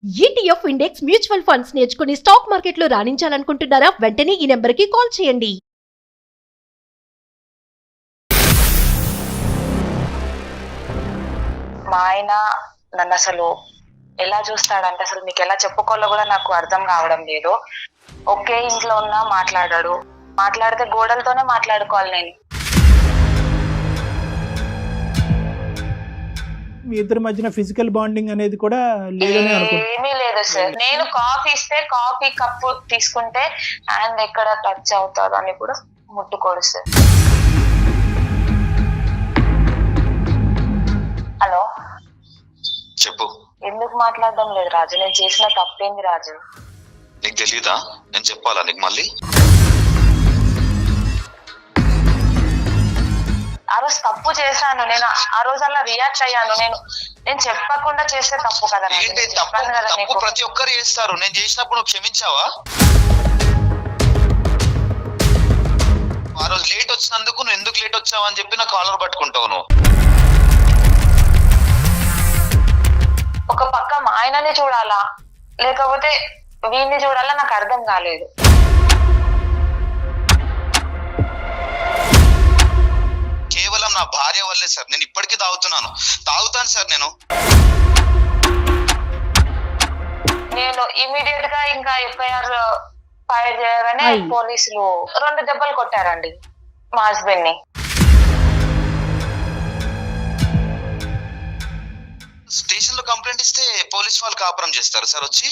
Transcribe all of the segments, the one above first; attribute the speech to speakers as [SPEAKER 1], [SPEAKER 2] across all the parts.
[SPEAKER 1] ETF index mutual funds నేర్చుకుని stock మార్కెట్లో రాణించాలనుకుంటున్నారా? వెంటనే ఈ నెంబర్కి కాల్ చేయండి.
[SPEAKER 2] మా ఆయన నన్ను అసలు ఎలా చూస్తాడంటే అసలు మీకు ఎలా చెప్పుకోవాలో కూడా నాకు అర్థం కావడం లేదు. ఒకే ఇంట్లో ఉన్నా మాట్లాడాడు, మాట్లాడితే గోడలతోనే మాట్లాడుకోవాలి. నేను
[SPEAKER 3] మీ ఇద్దరి మధ్యన ఫిజికల్ బాండింగ్ అనేది కూడా లేదని అనుకుంటున్నాను.
[SPEAKER 2] ఏమీ లేదు సార్. నేను కాఫీ ఇస్తే కాఫీ కప్పు తీసుకుంటే హ్యాండ్ ఎక్కడ టచ్ అవుతారు అని కూడా ముట్టుకోడు సార్. హలో
[SPEAKER 4] చెప్పు.
[SPEAKER 2] ఎందుకు మాట్లాడడం లేదు రాజు? నేను చేసిన తప్పేంది రాజు?
[SPEAKER 4] నీకు తెలీదా? నేను చెప్పాలా నీకు మళ్ళీ?
[SPEAKER 2] ఆ రోజు తప్పు చేశాను నేను. ఆ రోజు అలా రియాక్ట్ అయ్యాను. నేను చెప్పకుండా చేస్తే తప్పు కదా.
[SPEAKER 4] ఏంటి తప్పు? ప్రతి ఒక్కరు చేస్తారు. నేను చేసినప్పుడు నువ్వు క్షమించావా? ఆ రోజు లేట్ వచ్చినందుకు నువ్వు ఎందుకు లేట్ వచ్చావు అని చెప్పి నా కాలర్ పట్టుకుంటావు నువ్వు.
[SPEAKER 2] ఒక పక్క మా ఆయనని చూడాలా లేకపోతే వీడిని చూడాలా నాకు అర్థం కాలేదు.
[SPEAKER 4] కేవలం నా భార్య వల్లే సార్ నేను ఇప్పటికీ తాగుతాను సార్.
[SPEAKER 2] నేను ఇమీడియట్ గా ఇంకా ఎఫ్ఐఆర్ ఫైల్ చేయగానే పోలీసులు 2 దెబ్బలు కొట్టారండి మా హస్బెండ్ ని.
[SPEAKER 4] స్టేషన్ లో కంప్లైంట్ ఇస్తే పోలీస్ వాళ్ళు కాపురం చేస్తారు సార్ వచ్చి.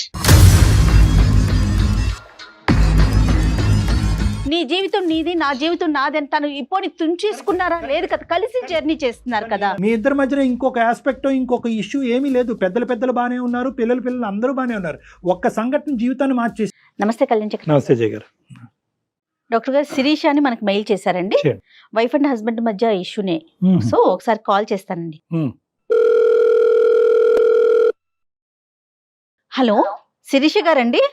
[SPEAKER 5] నీ జీవితం నీది, నా జీవితం నాది అని తను ఇప్పుడు తుంచేసుకున్నారా? లేదు కదా, కలిసి జర్నీ చేస్తున్నారు కదా.
[SPEAKER 3] మీ ఇద్దరి మధ్యన ఇంకొక ఆస్పెక్ట్, ఇంకొక ఇష్యూ ఏమీ లేదు. పెద్దలు బాగానే ఉన్నారు, పిల్లలు అందరూ బాగానే ఉన్నారు. ఒక్క సంఘటన జీవితాన్ని మార్చేసి.
[SPEAKER 5] నమస్తే కళ్యాణ్ చక్రవర్తి.
[SPEAKER 3] నమస్తే జయ గారు.
[SPEAKER 5] డాక్టర్ గారు శిరీష అని మనకు మెయిల్ చేశారండి. వైఫ్ అండ్ హస్బెండ్ మధ్య ఇష్యూనే. సో ఒకసారి కాల్ చేస్తానండి. హలో శిరీష గారండి?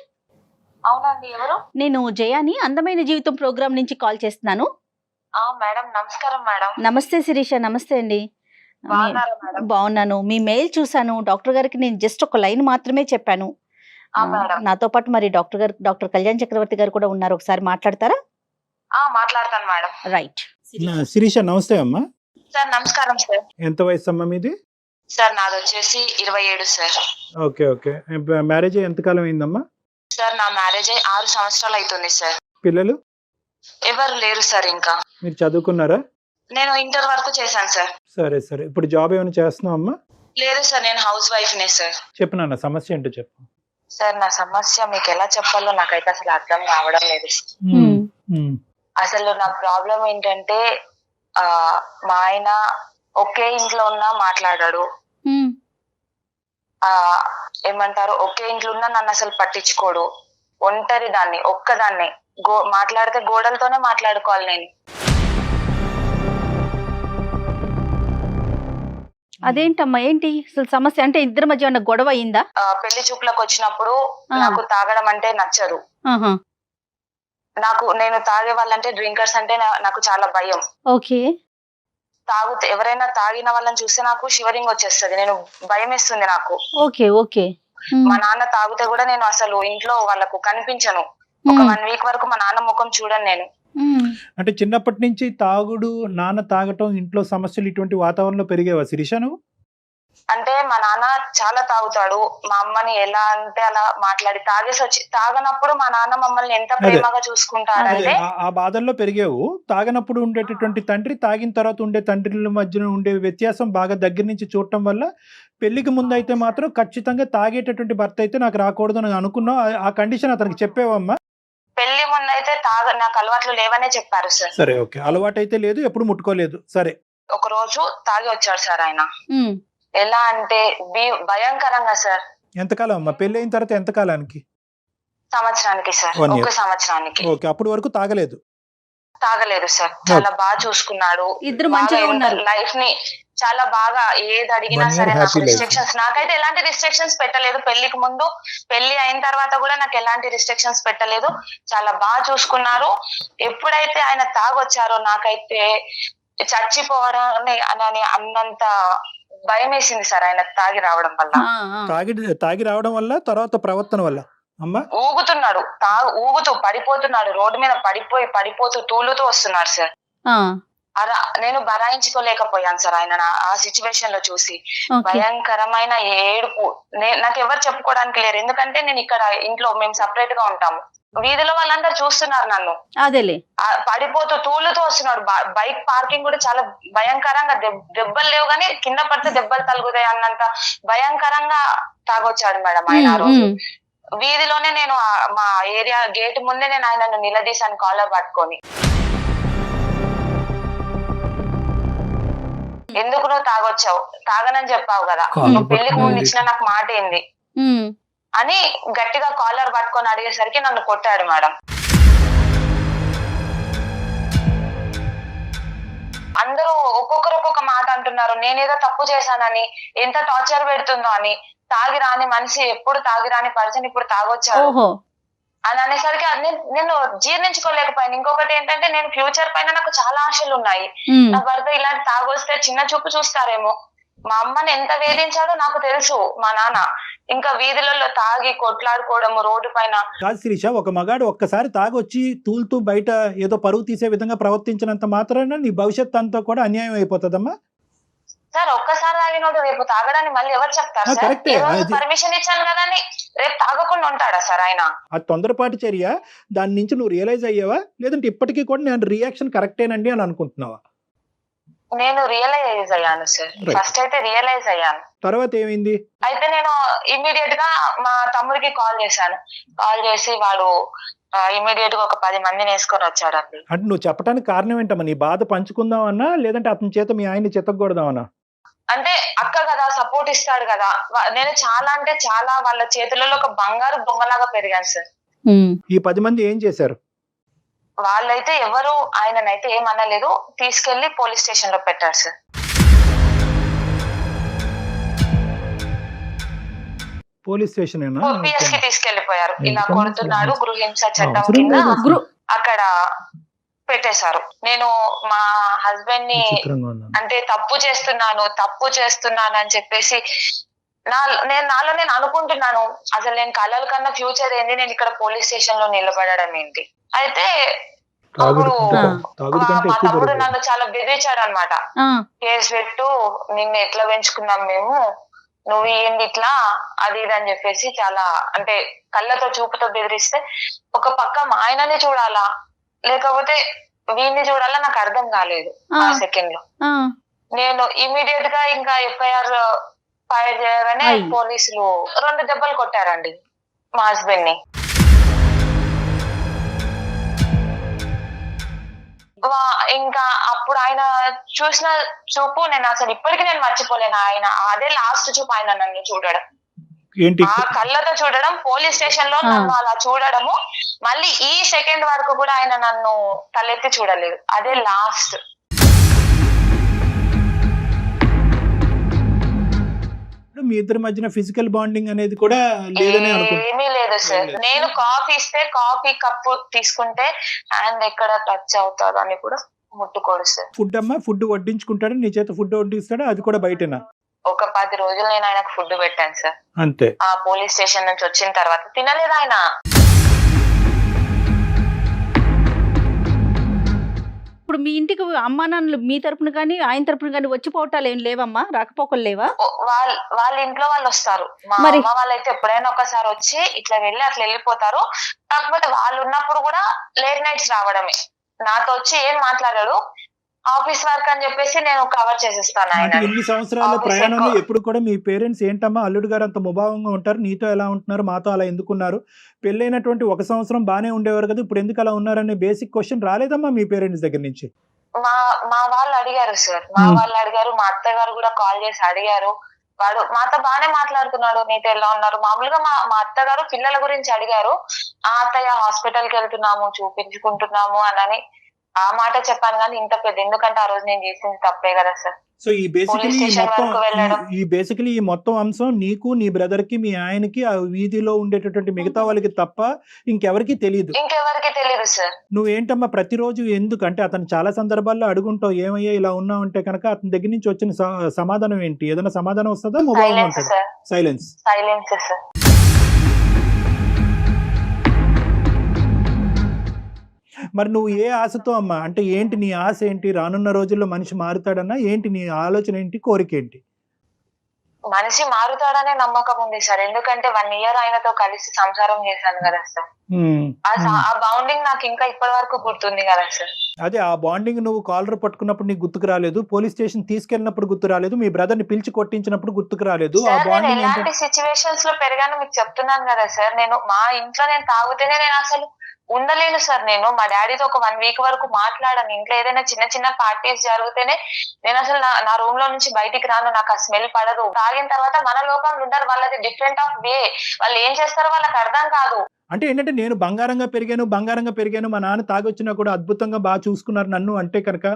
[SPEAKER 2] అవునండి. ఎవరు?
[SPEAKER 5] నేను జయాని అందమైన జీవితం ప్రోగ్రామ్ నుంచి కాల్ చేస్తున్నాను.
[SPEAKER 2] మేడం నమస్కారం. మేడం
[SPEAKER 5] నమస్తే శిరీష. నమస్తే అండి. బాగున్నాను. మీ మెయిల్ చూసాను. డాక్టర్ గారికి నేను జస్ట్ ఒక లైన్ మాత్రమే చెప్పాను. నాతో పాటు మరి డాక్టర్ కళ్యాణ్ చక్రవర్తి గారు కూడా ఉన్నారు. ఒకసారి మాట్లాడతారా?
[SPEAKER 2] మాట్లాడతాను మేడం.
[SPEAKER 5] రైట్.
[SPEAKER 3] శిరీష నమస్తే అమ్మా.
[SPEAKER 2] సార్ నమస్కారం సార్.
[SPEAKER 3] ఎంత వయసు అమ్మా మీది?
[SPEAKER 2] సార్ నాది వచ్చేసి 27 సార్.
[SPEAKER 3] ఓకే. మ్యారేజ్ ఎంతకాలం అయిందమ్మా?
[SPEAKER 2] సార్ నా మ్యారేజ్ 6 సంవత్సరాలు అవుతుంది సార్.
[SPEAKER 3] పిల్లలు
[SPEAKER 2] ఎవరు లేరు సార్. ఇంకా
[SPEAKER 3] మీరు చదువుకున్నారా?
[SPEAKER 2] నేను ఇంటర్ వరకు చేశాను సార్.
[SPEAKER 3] సరే. ఇప్పుడు జాబ్ ఏమైనా చేస్తున్నావు అమ్మా?
[SPEAKER 2] లేదు సార్, నేను హౌస్ వైఫ్ నే సార్.
[SPEAKER 3] చెప్పు నాన్న, సమస్య ఏంటో చెప్పు.
[SPEAKER 2] సార్ నా సమస్య మీకు ఎలా చెప్పాలో నాకైతే అసలు అర్థం కావడం లేదు. అసలు నా ప్రాబ్లం ఏంటంటే మా ఆయన ఒకే ఇంట్లో ఉన్నా మాట్లాడాడు. ఏమంటారు, ఒకే ఇంట్లో ఉన్నా నన్ను అసలు పట్టించుకోడు. ఒంటరి దాన్ని, ఒక్కదాన్ని. మాట్లాడితే గోడలతోనే మాట్లాడుకోవాలి నేను.
[SPEAKER 5] అదేంటమ్మా, ఏంటి అసలు సమస్య? అంటే ఇద్దరి మధ్య ఉన్న గొడవ అయిందా?
[SPEAKER 2] పెళ్లి చూపులకు వచ్చినప్పుడు నాకు తాగడం అంటే నచ్చదు. నేను తాగే వాళ్ళంటే, డ్రింకర్స్ అంటే నాకు చాలా భయం.
[SPEAKER 5] ఓకే.
[SPEAKER 2] ఎవరైనా తాగిన వాళ్ళని చూస్తే నాకు షివరింగ్ వచ్చేస్తుంది. నేను భయం వేస్తుంది నాకు.
[SPEAKER 5] ఓకే.
[SPEAKER 2] మా నాన్న తాగితే కూడా నేను అసలు ఇంట్లో వాళ్ళకు కనిపించను. ఒక 1 వీక్ వరకు మా నాన్న ముఖం చూడను నేను.
[SPEAKER 3] అంటే చిన్నప్పటి నుంచి తాగుడు, నాన్న తాగటం, ఇంట్లో సమస్యలు ఇటువంటి వాతావరణంలో పెరిగేవా శిరీష నువ్వు?
[SPEAKER 2] అంటే మా నాన్న చాలా తాగుతాడు. మా అమ్మని ఎలా అంటే అలా మాట్లాడి తాగనప్పుడు మా నాన్న మమ్మల్ని ఎంత ప్రేమగా చూసుకుంటాడంటే.
[SPEAKER 3] ఆ బాధల్లో పెరిగేవు. తాగనప్పుడు ఉండేటటువంటి తండ్రి, తాగిన తర్వాత ఉండే తండ్రిల మధ్యన ఉండే వ్యత్యాసం బాగా దగ్గర నుంచి చూడటం వల్ల పెళ్లికి ముందు అయితే మాత్రం ఖచ్చితంగా తాగేటటువంటి భర్త అయితే నాకు రాకూడదు అని అనుకున్నావు. ఆ కండిషన్ అతనికి చెప్పేవమ్మా?
[SPEAKER 2] పెళ్లి ముందు అయితే నాకు అలవాట్లు లేవనే చెప్పారు సార్.
[SPEAKER 3] సరే, ఓకే. అలవాటు అయితే లేదు, ఎప్పుడు ముట్టుకోలేదు. సరే.
[SPEAKER 2] ఒక రోజు తాగి వచ్చాడు సార్ ఆయన. ఎలా అంటే భయంకరంగా సార్.
[SPEAKER 3] ఎంతకాలం అమ్మా పెళ్లి అయిన తర్వాత? ఎంతకాలానికి?
[SPEAKER 2] సంవత్సరానికి సార్. 1 సంవత్సరానికి.
[SPEAKER 3] ఓకే. అప్పటి వరకు తాగలేదు
[SPEAKER 2] సార్. చాలా బాగా చూసుకున్నాడు.
[SPEAKER 5] ఇద్దరు మంచిగా ఉన్నారు.
[SPEAKER 2] లైఫ్ ని చాలా బాగా ఏది అడిగినా సరే నాకు రిస్ట్రిక్షన్స్, నాకైతే ఎలాంటి రిస్ట్రిక్షన్స్ పెట్టలేదు. పెళ్లికి ముందు, పెళ్లి అయిన తర్వాత కూడా నాకు ఎలాంటి రిస్ట్రిక్షన్స్ పెట్టలేదు. చాలా బాగా చూసుకున్నారు. ఎప్పుడైతే ఆయన తాగొచ్చారో నాకైతే చచ్చిపోవడాన్ని అన్నంత భయం వేసింది సార్ ఆయన తాగి రావడం వల్ల.
[SPEAKER 3] తాగి రావడం వల్ల, తర్వాత ప్రవర్తన వల్ల అమ్మా
[SPEAKER 2] ఊగుతున్నాడు, ఊగుతూ పడిపోతున్నాడు, రోడ్డు మీద పడిపోతూ తూలుతూ వస్తున్నాడు సార్. అలా నేను భరాయించుకోలేకపోయాను సార్ ఆయన ఆ సిచ్యువేషన్ లో చూసి. భయంకరమైన ఏడుపు. నాకు ఎవరు చెప్పుకోవడానికి లేరు, ఎందుకంటే నేను ఇక్కడ ఇంట్లో మేము సపరేట్ గా ఉంటాము. వీధిలో వాళ్ళందరూ చూస్తున్నారు నన్ను.
[SPEAKER 5] అదేలే
[SPEAKER 2] పడిపోతూ తూలుతూ వస్తున్నాడు. బైక్ పార్కింగ్ కూడా చాలా భయంకరంగా, దెబ్బలు లేవు కానీ కింద పడితే దెబ్బలు తలుగుతాయి అన్నంత భయంకరంగా తాగొచ్చాడు మేడం ఆయన ఆ రోజు. వీధిలోనే నేను మా ఏరియా గేట్ ముందే నేను ఆయనను నిలదీశాను కాలర్ పట్టుకొని. ఎందుకు నువ్వు తాగొచ్చావు, తాగనని చెప్పావు కదా, నువ్వు పెళ్లికి ముందు ఇచ్చిన నాకు మాట ఏంది అని గట్టిగా కాలర్ పట్టుకొని అడిగేసరికి నన్ను కొట్టాడు మేడం. అందరూ ఒక్కొక్కరు ఒక్కొక్క మాట అంటున్నారు, నేనేదో తప్పు చేశానని, ఎంత టార్చర్ పెడుతుందో అని. తాగి రాని మనిషి, ఎప్పుడు తాగి రాని పర్సన్ ఇప్పుడు తాగొచ్చాడు అని అనేసరికి నేను జీర్ణించుకోలేకపోయాను. ఇంకొకటి ఏంటంటే నేను ఫ్యూచర్ పైన నాకు చాలా ఆశలు ఉన్నాయి. నా భర్త ఇలాంటి తాగొస్తే చిన్న చూపు చూస్తారేమో. మా అమ్మని ఎంత వేధించాడో నాకు తెలుసు మా నాన్న. ఇంకా వీధులలో తాగి కొట్లాడుకోవడము రోడ్డు పైన.
[SPEAKER 3] కాదు శిరీష, ఒక మగాడు ఒక్కసారి తాగొచ్చి తూలుతూ బయట ఏదో పరువు తీసే విధంగా ప్రవర్తించినంత మాత్రాన నీ భవిష్యత్ అంతా కూడా అన్యాయం అయిపోతుందమ్మా.
[SPEAKER 2] సార్ ఒక్కసారి తాగినోడు రేపు తాగడానికి మళ్ళీ ఎవరు చెప్తారు సార్? పర్మిషన్ ఇచ్చాను కదా అని రేపు తాగకుండా ఉంటాడా సార్ ఆయన?
[SPEAKER 3] ఆ తొందరపాటు చర్య, దాని నుంచి నువ్వు రియలైజ్ అయ్యావా, లేదంటే ఇప్పటికీ కూడా నేను రియాక్షన్ కరెక్టేనండి అని అనుకుంటున్నావా?
[SPEAKER 2] నేను రియలైజ్ అయ్యాను సార్. ఫస్ట్ అయితే రియలైజ్ అయ్యాను.
[SPEAKER 3] తర్వాత ఏమైంది?
[SPEAKER 2] అయితే నేను ఇమ్మీడియట్ గా మా తమ్ముడికి కాల్ చేశాను. కాల్ చేసి వాడు ఇమ్మీడియట్ గా ఒక 10 మందిని వేసుకొని వచ్చాడండి.
[SPEAKER 3] అంటే నువ్వు చెప్పడానికి కారణం ఏంటమ్మా? నీ బాధ పంచుకుందామన్నా, లేదంటే అతని చేత మీ ఆయన్ని చితకూడదామన్నా?
[SPEAKER 2] అంటే అక్క కదా, సపోర్ట్ ఇస్తాడు కదా. నేను చాలా అంటే చాలా వాళ్ళ చేతులలో ఒక బంగారు బొమ్మలాగా పెరిగాను సార్.
[SPEAKER 3] ఈ 10 మంది ఏం చేశారు?
[SPEAKER 2] వాళ్ళైతే ఎవరు ఆయననైతే ఏమనలేదు, తీసుకెళ్లి పోలీస్ స్టేషన్ లో పెట్టారు సార్.
[SPEAKER 3] పోలీస్ స్టేషన్
[SPEAKER 2] పిఎస్ కి తీసుకెళ్లిపోయారు. ఇలా కొడుతున్నాడు, గృహహింస చట్టం కింద అక్కడ పెట్టేశారు. నేను మా హస్బెండ్ ని అంటే తప్పు చేస్తున్నాను అని చెప్పేసి నాలో నేను అనుకుంటున్నాను, అసలు నేను కలల కన్నా ఫ్యూచర్ ఏంది, నేను ఇక్కడ పోలీస్ స్టేషన్ లో నిలబడడం ఏంటి. అయితే అప్పుడు మా తమ్ముడు నన్ను చాలా బెదిరించాడు అనమాట. కేసు పెట్టు, నిన్ను ఎట్లా పెంచుకున్నాం మేము, నువ్వు ఏంది ఇట్లా అది ఇది అని చెప్పేసి చాలా అంటే కళ్ళతో చూపుతో బెదిరిస్తే, ఒక పక్క మా ఆయనని చూడాలా లేకపోతే వీడిని చూడాలా నాకు అర్థం కాలేదు ఆ సెకండ్ లో. నేను ఇమీడియట్ గా ఇంకా ఎఫ్ఐఆర్ ఫైల్ చేయగానే పోలీసులు 2 దెబ్బలు కొట్టారండి మా హస్బెండ్ ని. ఇంకా అప్పుడు ఆయన చూసిన చూపు నేను అసలు ఇప్పటికీ నేను మర్చిపోలేను. ఆయన అదే లాస్ట్ చూపు ఆయన నన్ను చూడడం, ఆ కళ్ళతో చూడడం, పోలీస్ స్టేషన్ లో నన్ను అలా చూడడము. మళ్ళీ ఈ సెకండ్ వరకు కూడా ఆయన నన్ను తలెత్తి చూడలేదు. అదే లాస్ట్.
[SPEAKER 3] మీ ఇద్దరి మధ్యన ఫిజికల్ బాండింగ్ అనేది కూడా
[SPEAKER 2] ఏమీ లేదు సార్. నేను కాఫీ ఇస్తే కాఫీ కప్పు తీసుకుంటే హ్యాండ్ ఎక్కడ టచ్ అవుతారు అని కూడా ముట్టుకోడు సార్.
[SPEAKER 3] ఫుడ్ అమ్మా, ఫుడ్ వడ్డించుకుంటాడు, నీ చేత ఫుడ్ వడ్డిస్తాడు, అది కూడా బయటనా?
[SPEAKER 2] ఒక 10 రోజులు నేను ఆయనకు ఫుడ్ పెట్టాను సార్.
[SPEAKER 3] అంతే.
[SPEAKER 2] ఆ పోలీస్ స్టేషన్ నుంచి వచ్చిన తర్వాత తినలేదు ఆయన.
[SPEAKER 5] ఇప్పుడు మీ ఇంటికి అమ్మా నాన్నలు మీ తరపున కానీ ఆయన తరపున కానీ వచ్చిపోవటాలు ఏం లేవమ్మా? రాకపోకలు లేవా?
[SPEAKER 2] వాళ్ళ ఇంట్లో వాళ్ళు వస్తారు. మా అమ్మ వాళ్ళైతే ఎప్పుడైనా ఒకసారి వచ్చి ఇట్లా వెళ్ళి అట్లా వెళ్ళిపోతారు. కాకపోతే వాళ్ళు ఉన్నప్పుడు కూడా లేట్ నైట్స్ రావడమే. నాతో వచ్చి ఏం మాట్లాడాడు, ఆఫీస్ వర్క్ అని చెప్పేసి నేను కవర్ చేసేస్తాను. ఆయన
[SPEAKER 3] ఎన్ని సంవత్సరాల ప్రయాణంలో ఎప్పుడు కూడా మీ పేరెంట్స్ ఏంటమ్మా అల్లుడు గారు అంత ముభావంగా ఉంటారు, నీతో ఎలా ఉంటున్నారు, మాతో అలా ఎందుకున్నారు, పెళ్ళైనటువంటి 1 సంవత్సరం బానే ఉండేవారు కదా, ఇప్పుడు ఎందుకు అలా ఉన్నారనే బేసిక్ క్వశ్చన్ రాలేదమ్మా మీ పేరెంట్స్ దగ్గర నుంచి?
[SPEAKER 2] మా వాళ్ళు అడిగారు సార్, మా వాళ్ళు అడిగారు, మా అత్తగారు కూడా కాల్ చేసి అడిగారు. వాడు మాతో బానే మాట్లాడుతున్నాడు, నీతో ఎలా ఉన్నారు. మామూలుగా మా అత్తగారు పిల్లల గురించి అడిగారు. ఆ అత్తయ్య హాస్పిటల్ కి వెళ్తున్నాము, చూపించుకుంటున్నాము అని ఆ మాట చెప్పాను కానీ ఇంత పెద్ద, ఎందుకంటే ఆ రోజు నేను చేసింది తప్పే కదా సార్.
[SPEAKER 3] సో ఈ బేసికలీ ఈ
[SPEAKER 2] స్టేషన్
[SPEAKER 3] మొత్తం
[SPEAKER 2] వరకు వెళ్ళడం.
[SPEAKER 3] ఈ మొత్తం అంశం నీకు, నీ బ్రదర్ కి, మీ ఆయనకి, ఆ వీధిలో ఉండేటటువంటి మిగతా వాళ్ళకి తప్ప ఇంకెవరికి తెలియదు.
[SPEAKER 2] ఇంకెవరికి తెలియదు సార్.
[SPEAKER 3] నువ్వేంటమ్మా ప్రతిరోజు ఎందుకంటే అతను చాలా సందర్భాల్లో అడుగుంటావు, ఏమయ్యా ఇలా ఉన్నావు అంటే కనుక అతని దగ్గర నుంచి వచ్చిన సమాధానం ఏంటి? ఏదైనా సమాధానం వస్తుందా? మొబైల్
[SPEAKER 2] సైలెన్స్
[SPEAKER 3] ఉంటాడు.
[SPEAKER 2] సార్.
[SPEAKER 3] సైలెన్స్.
[SPEAKER 2] Silence sir.
[SPEAKER 3] మరి నువ్వు ఏ ఆశతో అమ్మా, అంటే ఏంటి నీ ఆశ ఏంటి? రానున్న రోజుల్లో మనిషి మారుతాడన్నా ఏంటి నీ ఆలోచన ఏంటి, కోరిక ఏంటి?
[SPEAKER 2] మనిషి మారుతాడనే నమ్మకం ఉంది సార్, ఎందుకంటే 1 year ఆయనతో కలిసి సంసారం చేశాను కదా సార్. ఆ బౌండింగ్ నాకు ఇంకా ఇప్పటి వరకు గుర్తుంది కదా సార్.
[SPEAKER 3] అదే ఆ బాండింగ్ నువ్వు కాలర్ పట్టుకున్నప్పుడు నీకు గుర్తుకు రాలేదు, పోలీస్ స్టేషన్ తీసుకెళ్ళినప్పుడు గుర్తు రాలేదు, మీ బ్రదర్ ని పిలిచి కొట్టించినప్పుడు గుర్తుకు రాలేదు. ఆ
[SPEAKER 2] సార్ నేను
[SPEAKER 3] బాండింగ్
[SPEAKER 2] ఎలాంటి సిచ్యువేషన్స్ లో పెరిగాను మీకు చెప్తున్నాను కదా సార్. నేను మా ఇంట్లో నేను తాగితేనే నేను అసలు ఉండలేను సార్. నేను మా డాడీతో ఒక 1 week వరకు మాట్లాడాను. ఇంట్లో ఏదైనా చిన్న చిన్న పార్టీస్ జరిగితేనే నేను అసలు నా రూమ్ లో నుంచి బయటికి రాను, నాకు ఆ స్మెల్ పడదు. తాగిన తర్వాత మన లోకంలో ఉంటారు, వాళ్ళది డిఫరెంట్ ఆఫ్ వే, వాళ్ళు ఏం చేస్తారో వాళ్ళకి అర్థం కాదు.
[SPEAKER 3] అంటే ఏంటంటే నేను బంగారంగా పెరిగాను, మా నాన్న తాగొచ్చినా కూడా అద్భుతంగా బాగా చూసుకున్నారు నన్ను అంటే కనుక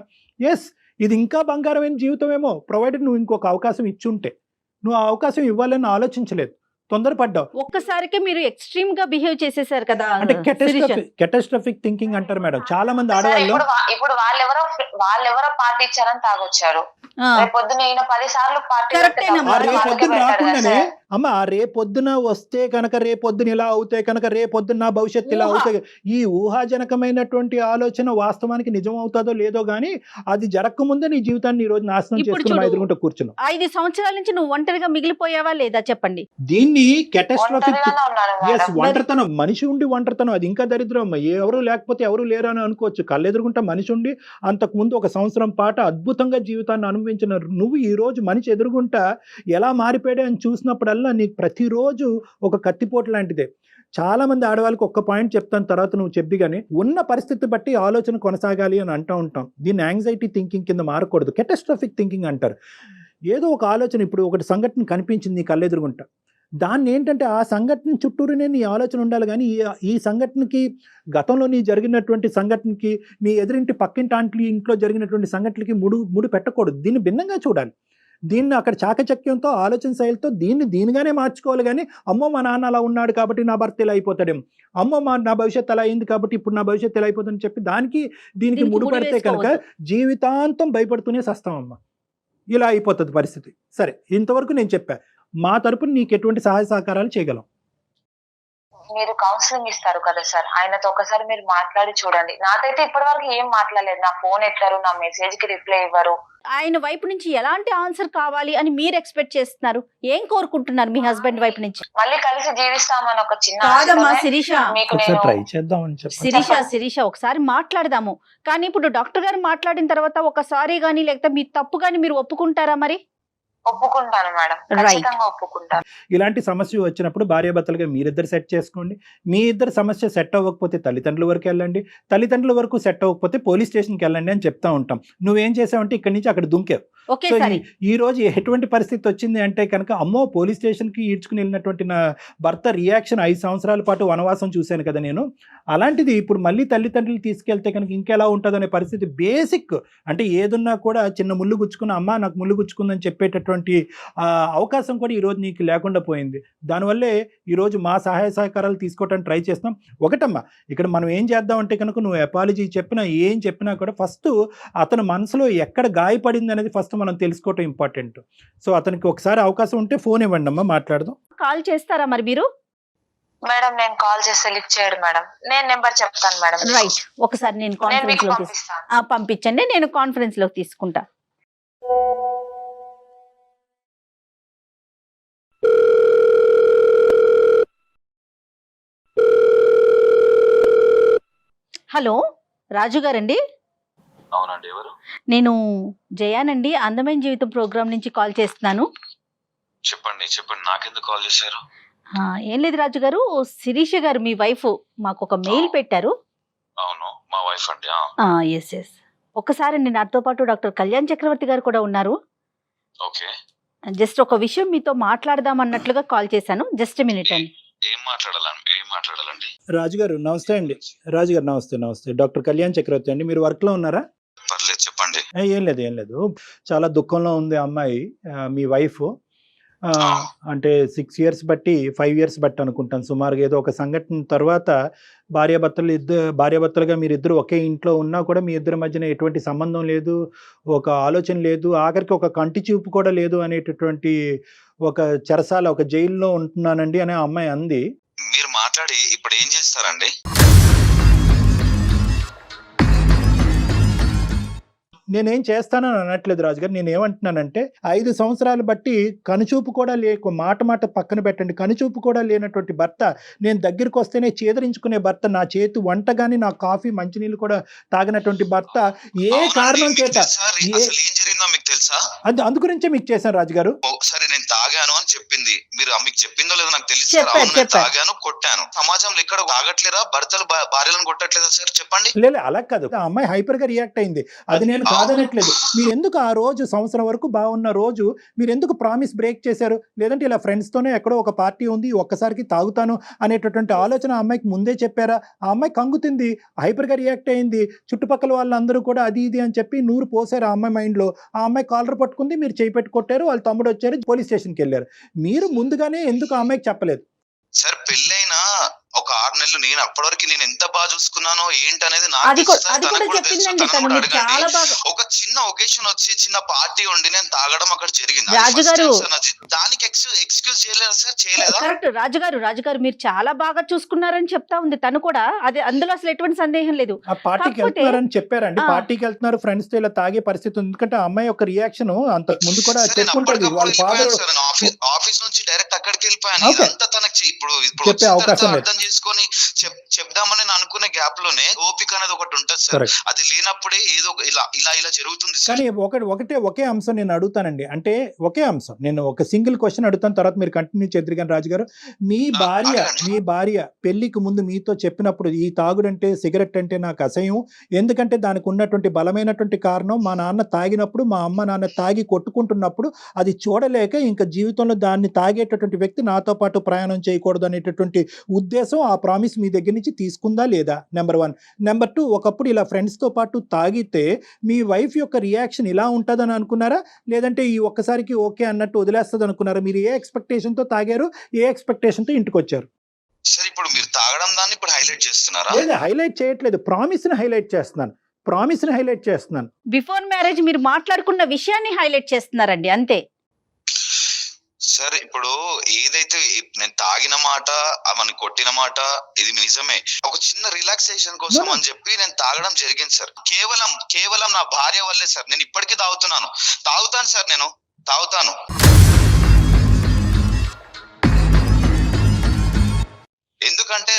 [SPEAKER 3] ఎస్, ఇది ఇంకా బంగారమైన జీవితమేమో, ప్రొవైడెడ్ నువ్వు ఇంకొక అవకాశం ఇచ్చుంటే. నువ్వు ఆ అవకాశం ఇవ్వాలని ఆలోచించలేదు, తొందరపడ్డావు.
[SPEAKER 5] ఒక్కసారికి మీరు ఎక్స్ట్రీమ్ గా బిహేవ్ చేసేసారు కదా.
[SPEAKER 3] అంటే కెటాస్ట్రఫిక్ థింకింగ్ అంటారు మేడం చాలా మంది
[SPEAKER 2] సార్,
[SPEAKER 3] ఆడవాళ్ళు.
[SPEAKER 2] ఇప్పుడు వాళ్ళెవరో పార్టీ ఇచ్చారని తాగొచ్చారు. రేపొద్దున ఈయన 10 సార్లు పార్టీ
[SPEAKER 5] కరెక్టేనమ్మా.
[SPEAKER 3] రేపొద్దున రాకుండానే అమ్మ, రేపొద్దున వస్తే కనుక, రేపొద్దున ఇలా అవుతే కనుక, రేపొద్దున నా భవిష్యత్తు ఇలా అవుతాయి, ఈ ఊహాజనకమైనటువంటి ఆలోచన వాస్తవానికి నిజం అవుతుందో లేదో గానీ అది జరగకముందే నీ జీవితాన్ని ఈ రోజు నాశనం చేసుకుని ఎదుర్కొంటూ కూర్చున్నావు.
[SPEAKER 5] 5 సంవత్సరాల నుంచి నువ్వు ఒంటరిగా మిగిలిపోయావా లేదా చెప్పండి.
[SPEAKER 3] దీన్ని కెటాస్ట్రాఫిక్
[SPEAKER 2] ఉన్నాను.
[SPEAKER 3] ఒంటరితనం, మనిషి ఉండి ఒంటరితనం, అది ఇంకా దరిద్రం అమ్మ. ఎవరు లేకపోతే ఎవరు లేరు అని అనుకోవచ్చు, కళ్ళెదురుకుంటా మనిషి ఉండి అంతకు ముందు 1 సంవత్సరం పాటు అద్భుతంగా జీవితాన్ని అనుభవించిన నువ్వు ఈ రోజు మనిషి ఎదురుగుంటా ఎలా మారిపోయాడే అని చూసినప్పుడల్లా నీకు ప్రతిరోజు ఒక కత్తిపోటు లాంటిదే. చాలా మంది ఆడవాళ్ళకి ఒక్క పాయింట్ చెప్తాను, తర్వాత నువ్వు చెప్పిగానే, ఉన్న పరిస్థితి బట్టి ఆలోచన కొనసాగాలి అని అంటూ ఉంటాం. దీన్ని యాంగ్జైటీ థింకింగ్ కింద మారకూడదు, కెటాస్ట్రాఫిక్ థింకింగ్ అంటారు. ఏదో ఒక ఆలోచన, ఇప్పుడు ఒకటి సంఘటన కనిపించింది నీ కళ్ళెదురుగుంటా, దాన్ని ఏంటంటే ఆ సంఘటన చుట్టూరునే నీ ఆలోచన ఉండాలి. కానీ ఈ సంఘటనకి, గతంలో నీ జరిగినటువంటి సంఘటనకి, నీ ఎదురింటి పక్కింటి ఆంటీ ఇంట్లో జరిగినటువంటి సంఘటనలకి ముడి పెట్టకూడదు. దీన్ని భిన్నంగా చూడాలి. దీన్ని అక్కడ చాకచక్యంతో, ఆలోచన శైలితో దీనిగానే మార్చుకోవాలి. కానీ అమ్మో మా నాన్న అలా ఉన్నాడు కాబట్టి నా భర్త ఇలా అయిపోతాడేమో, అమ్మో నా భవిష్యత్తు అలా అయింది కాబట్టి ఇప్పుడు నా భవిష్యత్తు ఇలా అయిపోతుందని చెప్పి దీనికి ముడిపడితే కనుక జీవితాంతం భయపడుతూనే సస్తామమ్మా. ఇలా అయిపోతుంది పరిస్థితి. సరే, ఇంతవరకు నేను చెప్పా, మా తరపున నీకు ఎటువంటి సహాయ సహకారాలు చేయగలం.
[SPEAKER 2] మీరు కౌన్సిలింగ్ ఇస్తారు కదా సార్, ఆయనతో ఒకసారి మీరు మాట్లాడి చూడండి. నాకైతే ఇప్పటి వరకు ఏం మాట్లాడలేదు, నా ఫోన్ ఎత్తారు, నా మెసేజ్ కి రిప్లై ఇవ్వరు.
[SPEAKER 5] ఆయన వైపు నుంచి ఎలాంటి ఆన్సర్ కావాలి అని మీరు ఎక్స్పెక్ట్ చేస్తున్నారు? ఏం కోరుకుంటున్నారు మీ హస్బెండ్ వైపు నుంచి?
[SPEAKER 2] మళ్ళీ కలిసి జీవిస్తామని ఒక చిన్న
[SPEAKER 5] కాదమ్మా
[SPEAKER 2] ఆశతోనే
[SPEAKER 5] శిరీష,
[SPEAKER 2] మీకు నేను
[SPEAKER 3] ట్రై చేద్దామని చెప్పి
[SPEAKER 5] శిరీష ఒకసారి మాట్లాడదాము. కానీ ఇప్పుడు డాక్టర్ గారు మాట్లాడిన తర్వాత ఒకసారి గానీ లేకపోతే మీ తప్పు గానీ మీరు ఒప్పుకుంటారా? మరి
[SPEAKER 2] ఒప్పుకుంటాను మేడం, ఖచ్చితంగా ఒప్పుకుంటాను.
[SPEAKER 3] ఇలాంటి సమస్య వచ్చినప్పుడు భార్యాభర్తలుగా మీరిద్దరు సెట్ చేసుకోండి. మీ ఇద్దరు సమస్య సెట్ అవ్వకపోతే తల్లిదండ్రుల వరకు వెళ్ళండి, తల్లిదండ్రుల వరకు సెట్ అవ్వకపోతే పోలీస్ స్టేషన్కి వెళ్ళండి అని చెప్తా ఉంటాం. నువ్వేం చేసావంటే ఇక్కడి నుంచి అక్కడ దుంకావు. సో ఈ రోజు ఎటువంటి పరిస్థితి వచ్చింది అంటే కనుక, అమ్మో పోలీస్ స్టేషన్కి ఈడ్చుకుని వెళ్ళినటువంటి నా భర్త రియాక్షన్ 5 సంవత్సరాల పాటు వనవాసం చూశాను కదా నేను. అలాంటిది ఇప్పుడు మళ్ళీ తల్లిదండ్రులు తీసుకెళ్తే కనుక ఇంకెలా ఉంటుంది అనే పరిస్థితి. బేసిక్ అంటే ఏదున్నా కూడా చిన్న ముళ్ళు గుచ్చుకున్న, అమ్మ నాకు ముళ్ళు గుచ్చుకుందని చెప్పేటటువంటి అవకాశం కూడా ఈరోజు నీకు లేకుండా పోయింది. దానివల్లే ఈరోజు మా సహాయ సహకారాలు తీసుకోవడానికి ట్రై చేస్తున్నాం. ఒకటమ్మా, ఇక్కడ మనం ఏం చేద్దాం అంటే కనుక, నువ్వు అపాలజీ చెప్పినా ఏం చెప్పినా కూడా ఫస్ట్ అతని మనసులో ఎక్కడ గాయపడింది అనేది ఫస్ట్ మనం తెలుసుకోవటం ఇంపార్టెంట్. సో అతనికి ఒకసారి అవకాశం ఉంటే ఫోన్ ఇవ్వండి అమ్మా, మాట్లాడదాం.
[SPEAKER 5] కాల్ చేస్తారా మరి మీరు?
[SPEAKER 2] మేడం నేను కాల్ చేస్తే లిఫ్ట్ చేయడు మేడం. నేను నెంబర్ చెప్తాను మేడం.
[SPEAKER 5] రైట్, ఒకసారి నేను కాన్ఫరెన్స్ లో పంపించండి, నేను కాన్ఫరెన్స్ లో తీసుకుంటా. హలో, రాజు గారండి?
[SPEAKER 4] అవునండి, ఎవరు?
[SPEAKER 5] నేను జయానండి, అందమైన జీవితం ప్రోగ్రామ్ నుంచి కాల్ చేస్తున్నాను.
[SPEAKER 4] చెప్పండి. నాకెందుకు కాల్ చేశారు?
[SPEAKER 5] ఏం లేదు రాజు గారు, శిరీష గారు మీ వైఫ్ మాకు ఒక మెయిల్ పెట్టారు.
[SPEAKER 4] అవును, మా వైఫ్ అండి.
[SPEAKER 5] ఎస్. ఒక్కసారి నాతో పాటు డాక్టర్ కళ్యాణ్ చక్రవర్తి గారు కూడా ఉన్నారు.
[SPEAKER 4] ఓకే.
[SPEAKER 5] జస్ట్ ఒక విషయం మీతో మాట్లాడదాం అన్నట్లుగా కాల్ చేశాను. జస్ట్ మినిట్ అండి.
[SPEAKER 4] ఏం మాట్లాడాలండి?
[SPEAKER 3] రాజుగారు నమస్తే అండి. రాజుగారు నమస్తే. డాక్టర్ కళ్యాణ్ చక్రవర్తి అండి. మీరు వర్క్ లో ఉన్నారా?
[SPEAKER 4] పర్లేదు, చెప్పండి.
[SPEAKER 3] ఏం లేదు. చాలా దుఃఖంలో ఉంది అమ్మాయి, మీ వైఫ్. అంటే 6 years బట్టి 5 years బట్టి అనుకుంటాను సుమారుగా. ఏదో ఒక సంఘటన తర్వాత భార్యాభర్తలుగా మీరిద్దరు ఒకే ఇంట్లో ఉన్నా కూడా మీ ఇద్దరి మధ్యన ఎటువంటి సంబంధం లేదు, ఒక ఆలోచన లేదు, ఆఖరికి ఒక కంటి చూపు కూడా లేదు అనేటటువంటి ఒక చెరసాల, ఒక జైల్లో ఉంటున్నానండి అని ఆ అమ్మాయి అంది.
[SPEAKER 4] మీరు మాట్లాడి ఇప్పుడు ఏం చేస్తారండి?
[SPEAKER 3] నేనేం చేస్తానని అనట్లేదు రాజుగారు. నేను ఏమంటున్నానంటే 5 సంవత్సరాలు బట్టి కనుచూపు కూడా మాట పక్కన పెట్టండి, కనుచూపు కూడా లేనటువంటి భర్త, నేను దగ్గరికి వస్తేనే చేదరించుకునే భర్త, నా చేతి వంట గాని నా కాఫీ మంచినీళ్ళు కూడా తాగినటువంటి భర్త ఏ కారణం చేత
[SPEAKER 4] అసలు ఏం జరిగిందో మీకు తెలుసా?
[SPEAKER 3] అందు గురించే మీకు చేశాను రాజుగారు.
[SPEAKER 4] సరే, నేను తాగాను అని చెప్పింది, మీరు మీకు చెప్పిందో లేదో నాకు తెలియదు.
[SPEAKER 5] చెప్పాను.
[SPEAKER 4] తాగాను, కొట్టాను. సమాజంలో ఎక్కడ తాగట్లేరా? భర్తలు భార్యలను కొట్టట్లేదా సార్? చెప్పండి.
[SPEAKER 3] లేదు అలా కాదు, ఆ అమ్మాయి హైపర్ గా రియాక్ట్ అయింది, అది నేను కాదనట్లేదు. మీరు ఎందుకు ఆ రోజు సంవత్సరం వరకు బాగున్న రోజు మీరు ఎందుకు ప్రామిస్ బ్రేక్ చేశారు? లేదంటే ఇలా ఫ్రెండ్స్ తోనే ఎక్కడో ఒక పార్టీ ఉంది, ఒక్కసారికి తాగుతాను అనేటటువంటి ఆలోచన ఆ అమ్మాయికి ముందే చెప్పారా? ఆ అమ్మాయి కంగుతుంది, హైపర్ గా రియాక్ట్ అయింది, చుట్టుపక్కల వాళ్ళందరూ కూడా అది ఇది అని చెప్పి నూరు పోసారు ఆ అమ్మాయి మైండ్ లో. ఆ అమ్మాయి కాలర్ పట్టుకుంది, మీరు చేయి పెట్టి కొట్టారు, వాళ్ళ తమ్ముడు వచ్చారు, పోలీస్ స్టేషన్కి వెళ్ళారు. మీరు ముందుగానే ఎందుకు ఆ అమ్మాయికి చెప్పలేదు?
[SPEAKER 4] సార్, పెళ్ళైనా ఒక 6 నెలలు నేను అప్పటి వరకు నేను ఎంత బాగా చూసుకున్నాను ఏంటనేది
[SPEAKER 5] అది కూడా చెప్పిందండి తను. మీరు చాలా బాగా
[SPEAKER 4] ఒక చిన్న ఒకేషన్ వచ్చి చిన్న పార్టీ ఉండి నేను తాగడం అక్కడ జరిగింది.
[SPEAKER 5] రాజుగారు
[SPEAKER 4] దానికి ఎక్స్క్యూజ్ చేయలేదా సార్? చేయలేదా?
[SPEAKER 5] కరెక్ట్. రాజుగారు మీరు చాలా బాగా చూసుకున్నారని చెప్తా ఉంది తను కూడా. అదే అందులో అసలు ఎటువంటి సందేహం లేదు.
[SPEAKER 3] ఆ పార్టీకి వెళ్తున్నారని చెప్పారండి. పార్టీకి వెళ్తున్నారు ఫ్రెండ్స్ తో, ఇలా తాగే పరిస్థితి ఉంది. ఎందుకంటే ఆ అమ్మాయి యొక్క రియాక్షన్ అంతకు ముందు కూడా చెప్పుకుంటుంది. వాళ్ళ ఫాదర్
[SPEAKER 4] ఆఫీస్ నుంచి డైరెక్ట్ అక్కడికి వెళ్ళిపోయాను. ఇదంతా తనకి ఇప్పుడు
[SPEAKER 3] చెప్పే అవకాశం
[SPEAKER 4] అర్థం చేసుకొని చెప్దామని అనుకునే గ్యాప్ లోనే ఓపిక అనేది ఒకటి ఉంటుంది సార్. అది లేనప్పుడే ఏదో ఇలా జరుగుతుంది.
[SPEAKER 3] కానీ ఒకే అంశం నేను అడుగుతానండి. అంటే ఒకే అంశం, నేను ఒక సింగిల్ క్వశ్చన్ అడుగుతాను, తర్వాత మీరు కంటిన్యూ చేద్దరు. కానీ రాజు గారు, మీ భార్య పెళ్లికి ముందు మీతో చెప్పినప్పుడు ఈ తాగుడంటే, సిగరెట్ అంటే నాకు అసహ్యం, ఎందుకంటే దానికి ఉన్నటువంటి బలమైనటువంటి కారణం మా నాన్న తాగినప్పుడు, మా అమ్మ నాన్న తాగి కొట్టుకుంటున్నప్పుడు అది చూడలేక ఇంకా జీవితంలో దాన్ని తాగేటటువంటి వ్యక్తి నాతో పాటు ప్రయాణం చేయకూడదు అనేటటువంటి ఉద్దేశం, ఆ ప్రామిస్ మీ దగ్గర నుంచి తీసుకుందా లేదా? నెంబర్ 1. నెంబర్ 2, ఒకప్పుడు ఇలా ఫ్రెండ్స్ తో పాటు తాగితే మీ వైఫ్ యొక్క రియాక్షన్ ఇలా ఉంటుందని అనుకున్నారా? లేదంటే ఈ ఒక్కసారికి ఓకే అన్నట్టు వదిలేస్తుంది అనుకున్నారా? మీరు ఏ ఎక్స్పెక్టేషన్ తో తాగారు, ఏ ఎక్స్పెక్టేషన్ తో ఇంటికి వచ్చారు?
[SPEAKER 4] సార్, ఇప్పుడు మీరు తాగడం దాన్ని ఇప్పుడు హైలైట్ చేస్తున్నారా?
[SPEAKER 3] లేదు, హైలైట్ చేయట్లేదు, ప్రామిస్ ని హైలైట్ చేస్తున్నాను.
[SPEAKER 5] బిఫోర్ మ్యారేజ్ మీరు మాట్లాడుకున్న విషయాన్ని హైలైట్ చేస్తున్నారండి, అంతే.
[SPEAKER 4] సార్, ఇప్పుడు ఏదైతే నేను తాగిన మాట, అవన్నీ కొట్టిన మాట, ఇది నిజమే. ఒక చిన్న రిలాక్సేషన్ కోసం అని చెప్పి నేను తాగడం జరిగింది సార్. కేవలం నా భార్య వల్లే సార్. నేను ఇప్పటికీ తాగుతాను సార్, నేను తాగుతాను. ఎందుకంటే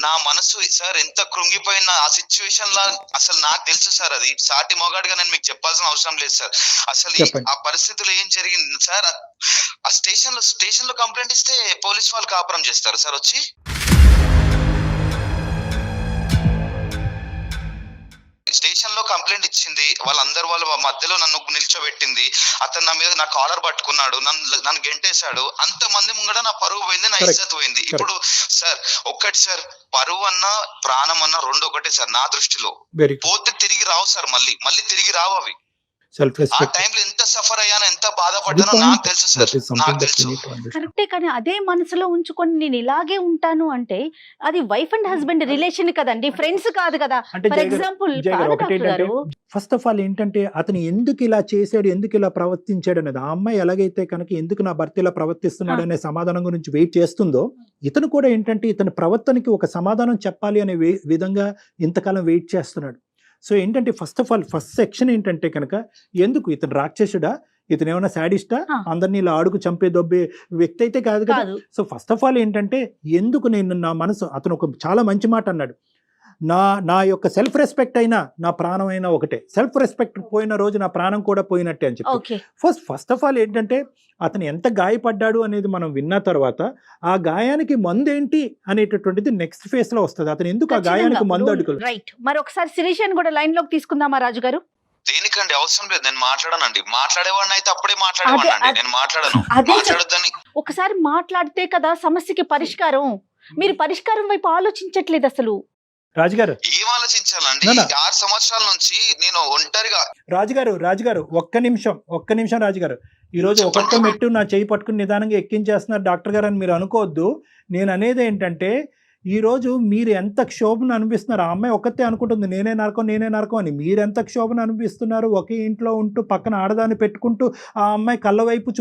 [SPEAKER 4] నా మనసు సార్ ఎంత కృంగిపోయిన ఆ సిచ్యువేషన్ లా అసలు నాకు తెలుసు సార్. అది సాటి మొగాడిగా నేను మీకు చెప్పాల్సిన అవసరం లేదు సార్. అసలు ఆ పరిస్థితుల్లో ఏం జరిగింది సార్? ఆ స్టేషన్ లో కంప్లైంట్ ఇస్తే పోలీస్ వాళ్ళు కాపురం చేస్తారు సార్ వచ్చి. స్టేషన్ లో కంప్లైంట్ ఇచ్చింది, వాళ్ళ మధ్యలో నన్ను నిల్చోబెట్టింది, అతను నా మీద నా కాలర్ పట్టుకున్నాడు, నన్ను గెంటేశాడు. అంత మంది ముంగడ నా పరువు పోయింది, నా ఇజ్జత్ పోయింది. ఇప్పుడు సార్ ఒక్కటి సార్, పరువు అన్నా ప్రాణం అన్నా రెండు ఒకటే సార్ నా దృష్టిలో. పోతే తిరిగి రావు సార్, మళ్ళీ తిరిగి రావు అవి. ఆ టైంలో ఎంత సఫర్ అయ్యానో, ఎంత బాధపడ్డానో నాకు తెలుసు సార్, నాకు తెలుసు.
[SPEAKER 5] కరెక్టే, కానీ అదే మనసులో ఉంచుకొని నేను ఇలాగే ఉంటాను అంటే అది వైఫ్ అండ్ హస్బెండ్ రిలేషన్ కదండి, ఫ్రెండ్స్ కాదు కదా. For example
[SPEAKER 3] first of all ఏంటంటే అతను ఎందుకు ఇలా చేశాడు, ఎందుకు ఇలా ప్రవర్తించాడు అనేది, ఆ అమ్మాయి ఎలాగైతే కనుక ఎందుకు నా భర్త ఇలా ప్రవర్తిస్తున్నాడు అనే సమాధానం గురించి వెయిట్ చేస్తుందో, ఇతను కూడా ఏంటంటే ఇతని ప్రవర్తనకి ఒక సమాధానం చెప్పాలి అనే విధంగా ఇంతకాలం వెయిట్ చేస్తున్నాడు. సో ఏంటంటే ఫస్ట్ సెక్షన్ ఏంటంటే కనుక, ఎందుకు ఇతను రాక్షసుడా, ఇతను ఏమైనా శాడిస్టా, అందరినీ ఇలా ఆడుకు చంపే దొబ్బే వ్యక్తి అయితే కాదు కదా. సో ఫస్ట్ ఆఫ్ ఆల్ ఏంటంటే ఎందుకు నా మనసు, అతను ఒక చాలా మంచి మాట అన్నాడు, నా యొక్క సెల్ఫ్ రెస్పెక్ట్ అయినా నా ప్రాణం అయినా ఒకటే, సెల్ఫ్ రెస్పెక్ట్ పోయిన రోజు నా ప్రాణం కూడా పోయినట్టే అని చెప్పి. ఫస్ట్ ఆఫ్ ఆల్ ఏంటంటే అతను ఎంత గాయపడ్డాడు అనేది మనం విన్న తర్వాత ఆ గాయానికి మందు ఏంటి అనేటటువంటిది నెక్స్ట్ ఫేజ్ లో వస్తుంది. అతను ఎందుకు ఆ గాయానికి మందు అడుగులు.
[SPEAKER 5] రైట్, మరి ఒకసారి శిరీష్ కూడా లైన్ లోకి తీసుకుందామా రాజు గారు?
[SPEAKER 4] దేనికండి అవసరం లేదు, నేను మాట్లాడనండి. మాట్లాడేవాడిని అయితే అప్పుడే మాట్లాడేవాడిని, నేను మాట్లాడను.
[SPEAKER 5] ఒకసారి మాట్లాడితే కదా సమస్యకి పరిష్కారం. మీరు పరిష్కారం వైపు ఆలోచించట్లేదు అసలు.
[SPEAKER 3] రాజుగారు
[SPEAKER 4] ఏం ఆలోచించాలండి?
[SPEAKER 3] నా, నా.
[SPEAKER 4] 6 సంవత్సరాల నుంచి నేను ఒంటరిగా.
[SPEAKER 3] రాజుగారు ఒక్క నిమిషం రాజుగారు. ఈ రోజు ఒక్కొక్క మెట్టు నా చేయి పట్టుకుని నిదానంగా ఎక్కించేస్తున్నారు డాక్టర్ గారు అని మీరు అనుకోవద్దు. నేను అనేది ఏంటంటే ఈ రోజు మీరు ఎంత క్షోభను అనిపిస్తున్నారు. ఆ అమ్మాయి ఒక్కతే అనుకుంటుంది నేనే నరకం అని. మీరు ఎంత క్షోభను అనిపిస్తున్నారు. ఒకే ఇంట్లో ఉంటూ పక్కన ఆడదాన్ని పెట్టుకుంటూ ఆ అమ్మాయి కళ్ళ వైపు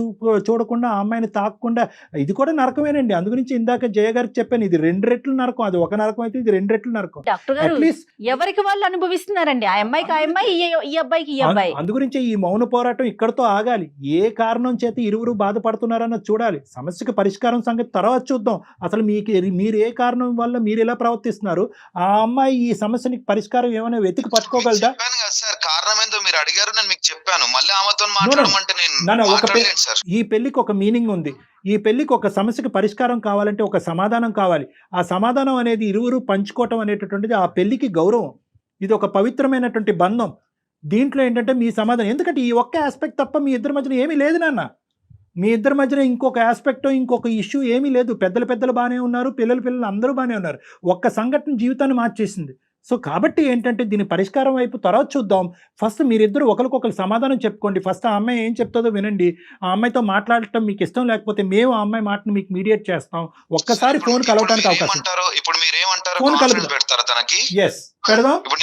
[SPEAKER 3] చూడకుండా ఆ అమ్మాయిని తాకకుండా, ఇది కూడా నరకమేనండి. అందుగురించి ఇందాక జయ గారికి చెప్పాను, ఇది 2 రెట్లు నరకం. అది ఒక నరకం అయితే ఇది 2 రెట్లు నరకం.
[SPEAKER 5] డాక్టర్ గారు
[SPEAKER 3] అట్లీస్ట్
[SPEAKER 5] ఎవరికి వాళ్ళు అనుభవిస్తున్నారండి. ఆ అమ్మాయికి ఆ అమ్మాయి, ఈ అబ్బాయికి ఈ అబ్బాయి.
[SPEAKER 3] అందుగురించి ఈ మౌన పోరాటం ఇక్కడతో ఆగాలి. ఏ కారణం చేత ఇరువురు బాధపడుతున్నారన్నది చూడాలి. సమస్యకు పరిష్కారం సంగతి తర్వాత చూద్దాం. అసలు మీరు ఏ కారణం వల్ల మీరు ఎలా ప్రవర్తిస్తున్నారు, ఆ అమ్మాయి ఈ సమస్యకి పరిష్కారం ఏమైనా వెతికి పట్టుకోగలదా?
[SPEAKER 4] చెప్పాను కదా సార్, కారణం ఏందో మీరు అడిగారు, నేను మీకు చెప్పాను. మళ్ళీ ఆమెతో మాట్లాడమంటే నేను మాట్లాడలేను సార్.
[SPEAKER 3] ఈ పెళ్లికి ఒక మీనింగ్ ఉంది. ఈ పెళ్లికి ఒక సమస్యకు పరిష్కారం కావాలంటే ఒక సమాధానం కావాలి. ఆ సమాధానం అనేది ఇరువురు పంచుకోవటం అనేటటువంటిది ఆ పెళ్లికి గౌరవం. ఇది ఒక పవిత్రమైనటువంటి బంధం. దీంట్లో ఏంటంటే మీ సమాధానం, ఎందుకంటే ఈ ఒక్క ఆస్పెక్ట్ తప్ప మీ ఇద్దరి మధ్యన ఏమీ లేదు నాన్న. మీ ఇద్దరి మధ్యన ఇంకొక ఆస్పెక్ట్, ఇంకొక ఇష్యూ ఏమీ లేదు. పెద్దలు బాగానే ఉన్నారు, పిల్లలు అందరూ బాగానే ఉన్నారు. ఒక్క సంఘటన జీవితాన్ని మార్చేసింది. సో కాబట్టి ఏంటంటే దీని పరిష్కారం వైపు తర్వాత చూద్దాం. ఫస్ట్ మీరిద్దరు ఒకరికొకరు సమాధానం చెప్పుకోండి. ఫస్ట్ ఆ అమ్మాయి ఏం చెప్తుందో వినండి. ఆ అమ్మాయితో మాట్లాడటం మీకు ఇష్టం లేకపోతే మేము ఆ అమ్మాయి మాటను మీకు మీడియేట్ చేస్తాం. ఒక్కసారి ఫోన్ కలవడానికి అవకాశం.
[SPEAKER 4] ఇప్పుడు మీరేమంటారు?
[SPEAKER 3] ఫోన్
[SPEAKER 4] కాన్ఫరెన్స్ పెడతారా తనకి?
[SPEAKER 3] ఎస్ పెడదాం.
[SPEAKER 4] ఇప్పుడు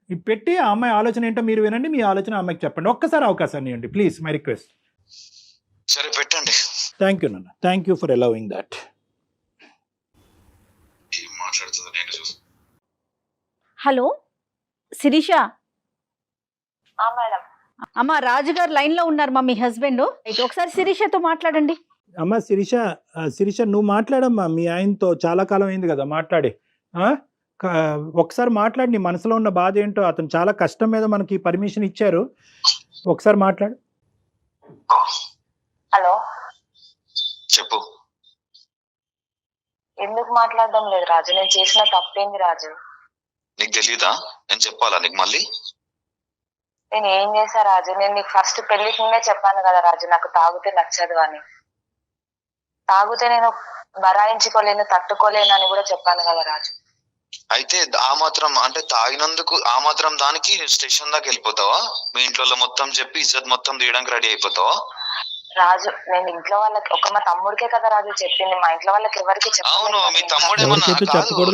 [SPEAKER 3] ఇది పెట్టి ఆ అమ్మాయి ఆలోచన ఏంటో మీరు వినండి, మీ ఆలోచన ఆ అమ్మాయికి చెప్పండి. ఒక్కసారి అవకాశాన్ని ఇవ్వండి ప్లీజ్, మై రిక్వెస్ట్.
[SPEAKER 4] సరే పెట్టండి.
[SPEAKER 3] థ్యాంక్ యూ నాన్న, thank you for allowing that.
[SPEAKER 4] ఏం మాట్లాడుతుందో నేను చూస్తాను.
[SPEAKER 5] హలో శిరీష.
[SPEAKER 2] మేడం.
[SPEAKER 5] అమ్మ రాజుగారు లైన్ లో ఉన్నారు మా, మీ హస్బెండ్. అయితే ఒకసారి శిరీషతో మాట్లాడండి.
[SPEAKER 3] అమ్మ శిరీష నువ్వు మాట్లాడమ్మా. మీ ఆయనతో చాలా కాలం అయింది కదా మాట్లాడి. ఒకసారి మాట్లాడి, నీ మనసులో ఉన్న బాధ ఏంటో. అతను చాలా కష్టం మీద మనకి పర్మిషన్ ఇచ్చారు. ఒకసారి మాట్లాడు.
[SPEAKER 2] హలో
[SPEAKER 4] చెప్పు.
[SPEAKER 2] ఎందుకు మాట్లాడడం లేదు రాజు? నేను చేసిన తప్పేంది రాజు?
[SPEAKER 4] నీకు తెలీదా? నేను చెప్పాలా నీకు మళ్ళీ?
[SPEAKER 2] నేను ఏం చేశా రాజు? నేను నీకు ఫస్ట్ పెళ్లికి ముందే చెప్పాను కదా రాజు, నాకు తాగితే నచ్చదు అని. తాగితే నేను బరాయించుకోలేను, తట్టుకోలేను అని కూడా చెప్పాను కదా రాజు.
[SPEAKER 4] అయితే ఆ మాత్రం అంటే తాగినందుకు ఆ మాత్రం దానికి స్టేషన్ దాకా వెళ్ళిపోతావా? మీ ఇంట్లో మొత్తం చెప్పి ఇజ్జత్ మొత్తం తీయడానికి రెడీ అయిపోతావా?
[SPEAKER 2] రాజు నేను ఇంట్లో వాళ్ళకి, ఒక మా తమ్ముడికే కదా రాజు చెప్పింది, మా ఇంట్లో వాళ్ళకి ఎవరికి చెప్పలేదు.
[SPEAKER 4] అవును, మీ తమ్ముడు ఏమన్నా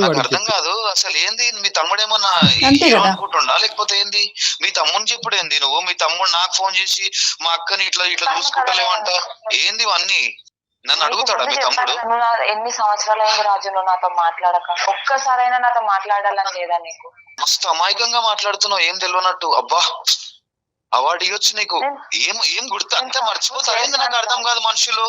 [SPEAKER 4] నాకు అర్థం కాదు అసలు ఏంది. మీ తమ్ముడు ఏమన్నా అనుకుంటుండా లేకపోతే ఏంది? మీ తమ్ముడిని చెప్పుడు ఏంది నువ్వు? మీ తమ్ముడు నాకు ఫోన్ చేసి మా అక్కని ఇట్లా చూసుకుంటలేమంట ఏంది ఇవన్నీ? నన్ను అడుగుతాడా మీ తమ్ముడు?
[SPEAKER 2] ఎన్ని సంవత్సరాలు అయింది రాజు నువ్వు నాతో మాట్లాడక? ఒక్కసారైనా నాతో మాట్లాడాలని లేదా నీకు?
[SPEAKER 4] మస్తు అమాయకంగా మాట్లాడుతున్నావు, ఏం తెలియనట్టు. అబ్బా అవార్డు ఇవ్వచ్చు నీకు. ఏం గుర్తు అంతే మర్చిపోతారు ఏంది? నాకు అర్థం కాదు మనుషులు.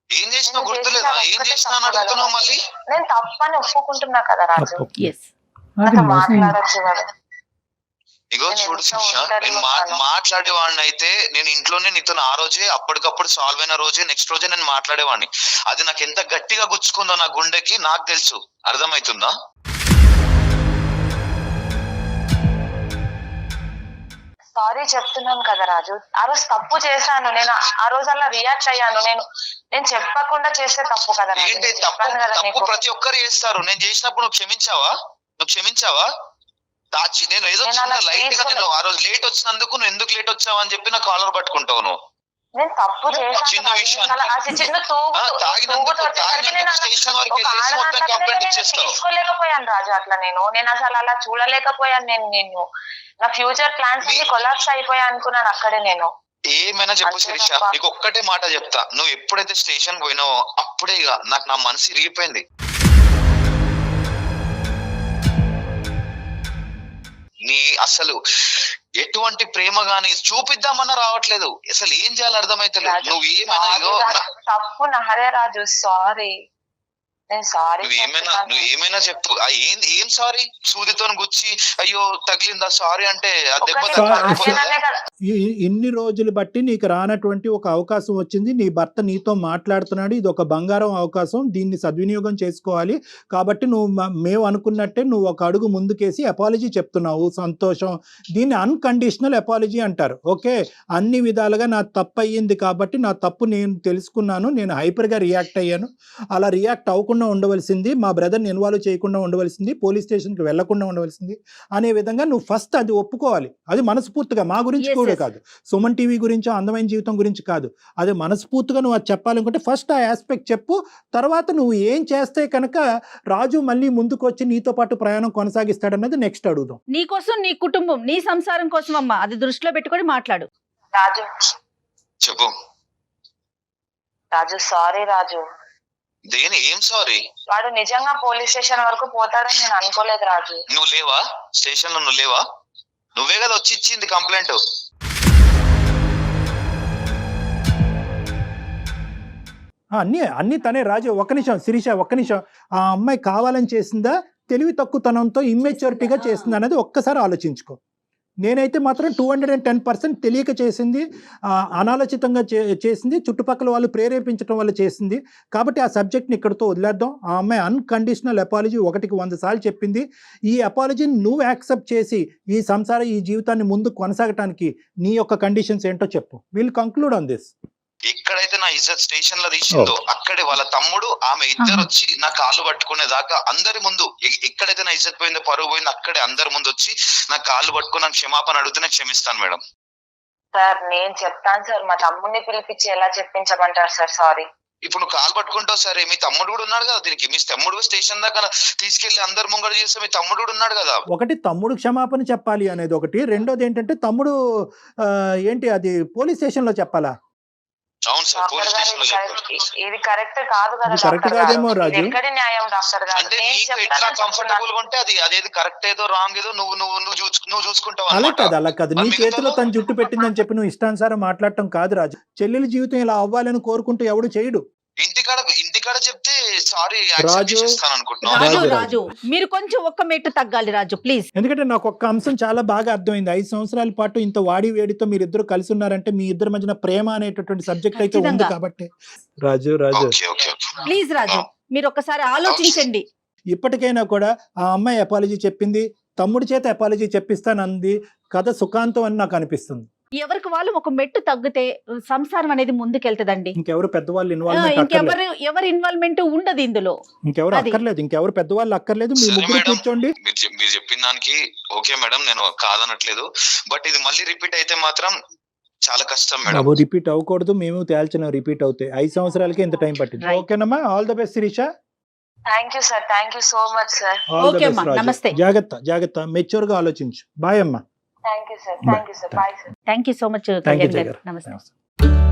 [SPEAKER 4] ఏం చేసినా గుర్తులేదా? ఏం చేసినా అని అడుగుతున్నావు మళ్ళీ.
[SPEAKER 2] నేను తప్పని ఒప్పుకుంటున్నా కదా రాజు, మాట్లాడచ్చు కదా.
[SPEAKER 4] ఇగో చూడు శిక్ష, నేను మాట్లాడేవాడిని అయితే నేను ఇంట్లోనే నీతో ఆ రోజే అప్పటికప్పుడు సాల్వ్ అయిన రోజే నెక్స్ట్ రోజే నేను మాట్లాడేవాడిని. అది నాకు ఎంత గట్టిగా గుచ్చుకుందో నా గుండెకి నాకు తెలుసు. అర్థమవుతుందా?
[SPEAKER 2] సారీ చెప్తున్నాను కదా రాజు, ఆ రోజు తప్పు చేశాను. నేను ఆ రోజు అలా రియాక్ట్ అయ్యాను. నేను చెప్పకుండా చేస్తే తప్పు కదా.
[SPEAKER 4] ఏంటి తప్పు? ప్రతి ఒక్కరు చేస్తారు. నేను చేసినప్పుడు నువ్వు క్షమించావా? నేను ఏదో చిన్న లైట్ గా నేను ఆ రోజు లేట్ వచ్చినందుకు నువ్వు ఎందుకు లేట్ వచ్చావు అని చెప్పి నా కాలర్ పట్టుకుంటావు నువ్వు.
[SPEAKER 2] నేను తప్పు చేశాను.
[SPEAKER 4] చిన్న విషయం
[SPEAKER 2] తీసుకోలేకపోయాను రాజు అట్లా. నేను అసలు అలా చూడలేకపోయాను. నేను నా ఫ్యూచర్ ప్లాన్స్ అన్ని కొలాప్స్ అయిపోయా అనుకున్నాను అక్కడే. నేను
[SPEAKER 4] ఏమైనా చెప్పు శిరీష, నీకు ఒక్కటే మాట చెప్తా. నువ్వు ఎప్పుడైతే స్టేషన్ పోయినావో అప్పుడే ఇక నాకు నా మనసు ఇరిగిపోయింది. నీ అసలు ఎటువంటి ప్రేమ గాని చూపిద్దామన్నా రావట్లేదు. అసలు ఏం చేయాలో అర్థమైతలేదు. నువ్వు ఏమైనా
[SPEAKER 2] తప్పు నాదే రాజు, సారీ. నేను సారీ
[SPEAKER 4] నువ్వు ఏమైనా చెప్పు. ఏం సారీ? సూదితో గుచ్చి అయ్యో తగిలిందా సారీ అంటే ఆ దెబ్బ తగిలిపోయిందా?
[SPEAKER 3] ఇన్ని రోజులు బట్టి నీకు రానటువంటి ఒక అవకాశం వచ్చింది. నీ భర్త నీతో మాట్లాడుతున్నాడు. ఇది ఒక బంగారం అవకాశం, దీన్ని సద్వినియోగం చేసుకోవాలి. కాబట్టి మేము అనుకున్నట్టే నువ్వు ఒక అడుగు ముందుకేసి అపాలజీ చెప్తున్నావు, సంతోషం. దీన్ని అన్కండిషనల్ అపాలజీ అంటారు. ఓకే, అన్ని విధాలుగా నా తప్పు అయ్యింది కాబట్టి నా తప్పు నేను తెలుసుకున్నాను, నేను హైపర్గా రియాక్ట్ అయ్యాను, అలా రియాక్ట్ అవ్వకుండా ఉండవలసింది, మా బ్రదర్ని ఇన్వాల్వ్ చేయకుండా ఉండవలసింది, పోలీస్ స్టేషన్కి వెళ్లకుండా ఉండవలసింది అనే విధంగా నువ్వు ఫస్ట్ అది ఒప్పుకోవాలి. అది మనస్ఫూర్తిగా, మా గురించి కూడా కాదు, సుమన్ టీవీ గురించి, అందమైన జీవితం గురించి కాదు, అది మనస్ఫూర్తిగా నువ్వు అది చెప్పాలనుకుంటే ఫస్ట్ ఆ ఆస్పెక్ట్ చెప్పు. తర్వాత నువ్వు ఏం చేస్తే కనుక రాజు మళ్ళీ ముందుకు వచ్చి నీతో పాటు ప్రయాణం కొనసాగిస్తాడన్నది నెక్స్ట్ అడుగుదాం.
[SPEAKER 5] నీ కోసం, నీ కుటుంబం, నీ సంసారం కోసం అమ్మా, అది దృష్టిలో పెట్టుకొని మాట్లాడు.
[SPEAKER 2] రాజు
[SPEAKER 4] చెప్పు.
[SPEAKER 2] రాజు సారీ రాజు.
[SPEAKER 4] దేని ఏం సారీ?
[SPEAKER 2] వాడు నిజంగా పోలీస్ స్టేషన్ వరకు పోతాడని నేను అనుకోలేదు రాజు.
[SPEAKER 4] నువ్వు లేవా స్టేషన్ లో? నువ్వు లేవా? నువ్వే కదా వచ్చి ఇచ్చింది కంప్లైంట్.
[SPEAKER 3] అన్ని తనే. రాజు ఒక్క నిమిషం, శిరీష ఒక్క నిమిషం. ఆ అమ్మాయి కావాలని చేసిందా, తెలివి తక్కువతనంతో ఇమ్మెచ్యూరిటీగా చేసిందా అనేది ఒక్కసారి ఆలోచించుకో. నేనైతే మాత్రం 210% తెలియక చేసింది, అనాలోచితంగా చేసింది, చుట్టుపక్కల వాళ్ళు ప్రేరేపించడం వల్ల చేసింది. కాబట్టి ఆ సబ్జెక్ట్ని ఇక్కడితో వదిలేద్దాం. ఆ అమ్మాయి అన్కండిషనల్ అపాలజీ 100 సార్లు చెప్పింది. ఈ అపాలజీని నువ్వు యాక్సెప్ట్ చేసి ఈ ఈ జీవితాన్ని ముందు కొనసాగటానికి నీ యొక్క కండిషన్స్ ఏంటో చెప్పు. Will conclude on this.
[SPEAKER 4] ఎక్కడైతే నా ఇజ్జత్ స్టేషన్ లో తీసిందో అక్కడే వాళ్ళ తమ్ముడు ఆమె ఇద్దరు వచ్చి నా కాళ్ళు పట్టుకునే దాకా అందరి ముందు, ఎక్కడైతే నా ఇజ్జత్ పోయిందో, పరువు పోయిందో, అక్కడే అందరి ముందు వచ్చి నా కాళ్ళు పట్టుకుని నాకు క్షమాపణ అడిగితే నేను క్షమిస్తాను మేడం.
[SPEAKER 2] సార్ నేను చెప్తాను సార్, మా తమ్ముడిని పిలిపించి ఎలా చెప్పించమంటారు సార్? సారీ.
[SPEAKER 4] ఇప్పుడు నువ్వు కాలు పట్టుకుంటావు సరే, మీ తమ్ముడు కూడా ఉన్నాడు కదా దీనికి. మీ తమ్ముడు స్టేషన్ దాకా తీసుకెళ్లి అందరు ముంగడ చేస్తే మీ తమ్ముడు కూడా ఉన్నాడు కదా.
[SPEAKER 3] ఒకటి తమ్ముడు క్షమాపణ చెప్పాలి అనేది ఒకటి, రెండోది ఏంటంటే తమ్ముడు ఏంటి అది పోలీస్ స్టేషన్ లో చెప్పాలా?
[SPEAKER 4] అవును సార్, పోలీస్ స్టేషన్ లో
[SPEAKER 2] ఇది కరెక్ట్ కాదు కదా.
[SPEAKER 3] కరెక్ట్ కాదేమో రాజు.
[SPEAKER 2] ఎక్కడి న్యాయం డాక్టర్ గారు?
[SPEAKER 4] అంటే నీకు ఎట్లా కంఫర్టబుల్ గా ఉంటే అదేది కరెక్ట్ ఏదో రాంగ్ ఏదో నువ్వు చూసుకుంటావు.
[SPEAKER 3] అలా కాదు నీ చేతిలో తను జుట్టు పెట్టిందని చెప్పి నువ్వు ఇష్టానుసారం మాట్లాడటం కాదు రాజు. చెల్లెల జీవితం ఇలా అవ్వాలని కోరుకుంటూ ఎవడు చేయడు.
[SPEAKER 4] ఇంటికాడ చెప్తే సారీ
[SPEAKER 3] రాజు,
[SPEAKER 5] రాజు మీరు కొంచెం ఒక్క మెట్టు తగ్గాలి రాజు ప్లీజ్.
[SPEAKER 3] ఎందుకంటే నాకు ఒక్క అంశం చాలా బాగా అర్థమైంది. 5 సంవత్సరాల పాటు ఇంత వాడి వేడితో మీరు ఇద్దరు కలిసి ఉన్నారంటే మీ ఇద్దరి మధ్యన ప్రేమ అనేటటువంటి సబ్జెక్ట్ అయితే ఉంది కాబట్టి. రాజు
[SPEAKER 5] ప్లీజ్ రాజు మీరు ఒక్కసారి ఆలోచించండి.
[SPEAKER 3] ఇప్పటికైనా కూడా ఆ అమ్మాయి అపాలజీ చెప్పింది, తమ్ముడి చేత అపాలజీ చెప్పిస్తానంది, కథ సుఖాంతం అని నాకు అనిపిస్తుంది.
[SPEAKER 5] ఎవరికి వాళ్ళు ఒక మెట్టు తగ్గితే సంసారం అనేది ముందుకెళ్తదండి.
[SPEAKER 3] ఇంకెవరు పెద్దవాళ్ళు
[SPEAKER 5] ఎవరి ఇన్వాల్వ్మెంట్ ఉండదు ఇందులో.
[SPEAKER 3] ఇంకెవరు అక్కర్లేదు, ఇంకెవరు పెద్దవాళ్ళు అక్కర్లేదు. మీ ముగ్గురు కూర్చోండి.
[SPEAKER 4] మీరు చెప్పిన దానికి ఓకే మేడం, నేను కాదనట్లేదు. బట్ ఇది మళ్ళీ రిపీట్ అయితే మాత్రం చాలా కష్టం మేడం.
[SPEAKER 3] రిపీట్ అవ్వకూడదు, మేము తేల్చిన రిపీట్ అవుతాయి. 5 సంవత్సరాలకి ఎంత టైం పట్టింది. ఓకేనమ్మా, all the best Shirisha.
[SPEAKER 2] Thank you sir, thank you so much sir.
[SPEAKER 5] నమస్తే.
[SPEAKER 3] జాగ్రత్త, మెచ్యూర్ గా ఆలోచించు. బాయ్ అమ్మా.
[SPEAKER 2] Thank you sir, thank you sir, bye sir.
[SPEAKER 5] Thank you so much. నమస్తే.